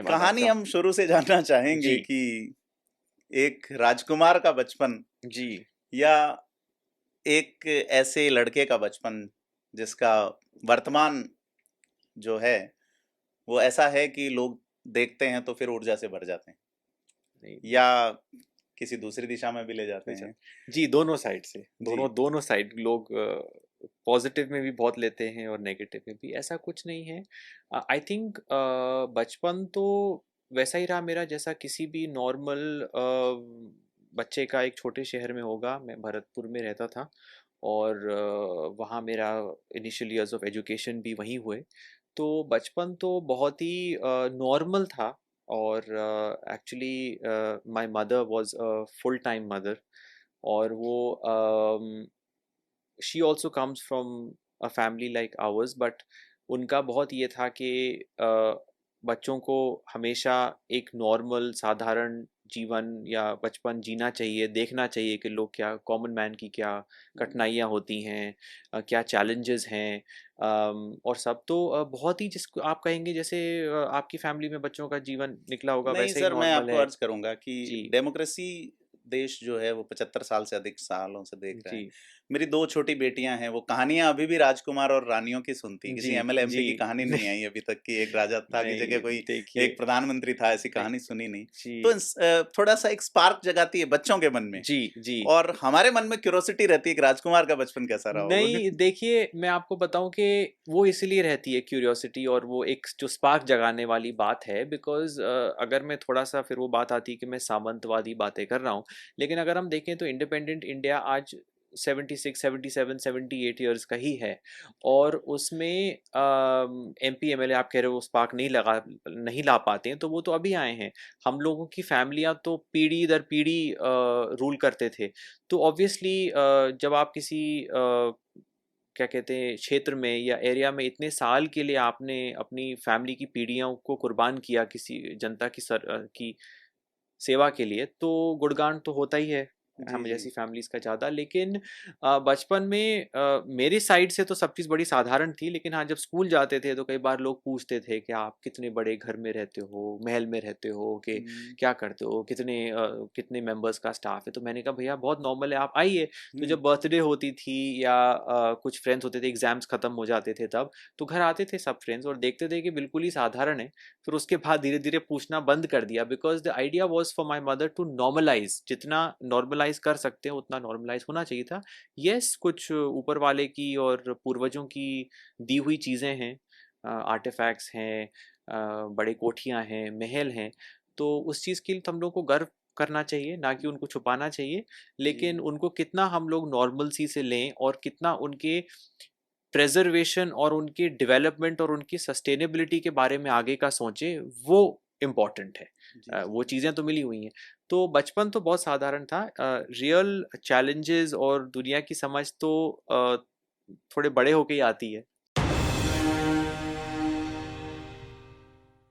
कहानी हम शुरू से जानना चाहेंगे जी, कि एक राजकुमार का बचपन जी। या एक ऐसे लड़के का बचपन जिसका वर्तमान जो है वो ऐसा है कि लोग देखते हैं तो फिर ऊर्जा से भर जाते हैं नहीं, या किसी दूसरी दिशा में भी ले जाते अच्छा। हैं। जी, दोनों साइड से, जी। दोनों साइड लोग पॉज़िटिव में भी बहुत लेते हैं और नेगेटिव में भी, ऐसा कुछ नहीं है। आई थिंक बचपन तो वैसा ही रहा मेरा जैसा किसी भी नॉर्मल बच्चे का एक छोटे शहर में होगा। मैं भरतपुर में रहता था और वहाँ मेरा इनिशियल इयर्स ऑफ एजुकेशन भी वहीं हुए। तो बचपन तो बहुत ही नॉर्मल था और actually my mother was a full time mother और वो she also comes from a family like ours but उनका बहुत ये था कि बच्चों को हमेशा एक नॉर्मल साधारण जीवन या बचपन जीना चाहिए, देखना चाहिए कि लोग क्या कॉमन मैन की क्या कठिनाइयाँ होती हैं, क्या चैलेंजेस हैं। और सब तो बहुत ही जिसको आप कहेंगे जैसे आपकी फैमिली में बच्चों का जीवन निकला होगा नहीं वैसे ही सर, मैं नॉर्मल आपको है। अर्ज करूंगा कि जी, डेमोक्रेसी देश जो है वो 75 साल से अधिक सालों से देख रहा है। जी, मेरी दो छोटी बेटियां हैं, वो कहानियां अभी भी राजकुमार और रानियों की सुनती। किसी जी, एमएलए एमपी जी। की कहानी नहीं आई अभी तक कि एक राजा था की जगह नहीं, कोई देखिए एक प्रधानमंत्री था, ऐसी नहीं, कहानी सुनी नहीं। तो जी, थोड़ा सा एक स्पार्क जगाती है बच्चों के मन में, जी, जी। और हमारे मन में क्यूरोसिटी रहती है कि राजकुमार का बचपन कैसा रहा होगा। नहीं, देखिए मैं आपको बताऊँ कि वो इसीलिए रहती है क्यूरियोसिटी और वो एक जो स्पार्क जगाने वाली बात है बिकॉज़ अगर मैं थोड़ा-सा फिर वो बात आती है कि मैं सामंतवादी बातें कर रहा हूँ। लेकिन अगर हम देखें तो इंडिपेंडेंट इंडिया आज 76, 77, 78 इयर्स का ही है और उसमें एमपी, एमएलए आप कह रहे हो वो स्पार्क नहीं ला पाते हैं, तो वो तो अभी आए हैं। हम लोगों की फैमिलियाँ तो पीढ़ी दर पीढ़ी रूल करते थे। तो ऑब्वियसली जब आप किसी क्या कहते हैं क्षेत्र में या एरिया में इतने साल के लिए आपने अपनी फैमिली की पीढ़ियों को कुर्बान किया किसी जनता की सेवा के लिए तो गुणगान तो होता ही है जी हम जी। जैसी फैमिलीज का ज़्यादा। लेकिन बचपन में मेरी साइड से तो सब चीज़ बड़ी साधारण थी लेकिन हाँ जब स्कूल जाते थे तो कई बार लोग पूछते थे कि आप कितने बड़े घर में रहते हो, महल में रहते हो, कि हम्म, क्या करते हो, कितने मेंबर्स का स्टाफ है। तो मैंने कहा भैया बहुत नॉर्मल है, आप आइए। तो हम्म, जब बर्थडे होती थी या कुछ फ्रेंड्स होते थे, एग्जाम्स खत्म हो जाते थे तब, तो घर आते थे सब फ्रेंड्स और देखते थे कि बिल्कुल ही साधारण है। फिर उसके बाद धीरे धीरे पूछना बंद कर दिया because the idea was for my mother to normalise, जितना नॉर्मलाइज कर सकते हैं उतना नॉर्मलाइज होना चाहिए था। यस कुछ ऊपर वाले की और पूर्वजों की दी हुई चीज़ें हैं, आर्टिफैक्ट्स हैं, बड़े कोठियाँ हैं, महल हैं, तो उस चीज़ के लिए तो हम लोग को गर्व करना चाहिए, ना कि उनको छुपाना चाहिए। जी लेकिन उनको कितना हम लोग नॉर्मल सी से लें और कितना उनके प्रेजर्वेशन और उनकी डेवलपमेंट और उनकी सस्टेनेबिलिटी के बारे में आगे का सोचें, वो इम्पॉर्टेंट है। जी जी। वो चीज़ें तो मिली हुई हैं। तो बचपन तो बहुत साधारण था। रियल चैलेंजेस और दुनिया की समझ तो थोड़े बड़े होके ही आती है।